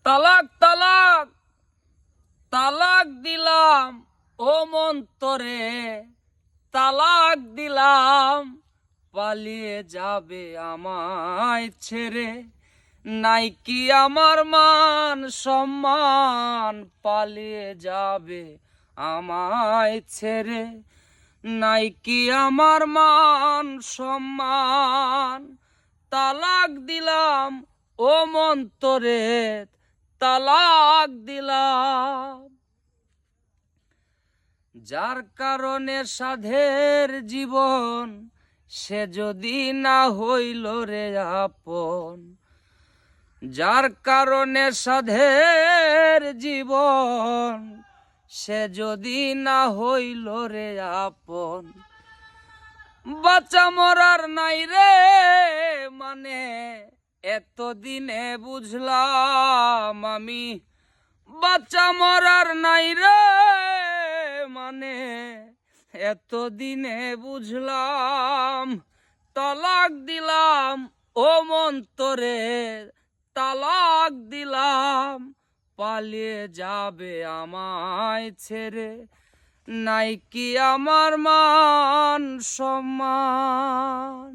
তালাক তালাক তালাক দিলাম ও মন্তরে, তালাক দিলাম পালিয়ে যাবে আমায় ছেড়ে। নাই কি আমার মান সম্মান, পালিয়ে যাবে আমায় ছেড়ে। নাই কি আমার মান সম্মান, তালাক দিলাম ও মন্তরে, তালাক দিলাম। যার কারণে সাধের জীবন, সে যদি না হইল রে আপন। যার কারণে সাধের জীবন, সে যদি না হইল রে আপন। বাঁচা মরার নাই রে মানে, এতদিনে বুঝলাম আমি। বাঁচা মরার নাই রে মানে, এতদিনে বুঝলাম। তালাক দিলাম ও মন্তরে, তালাক দিলাম পালিয়ে যাবে আমায় ছেড়ে। নাই কি আমার মান সম্মান।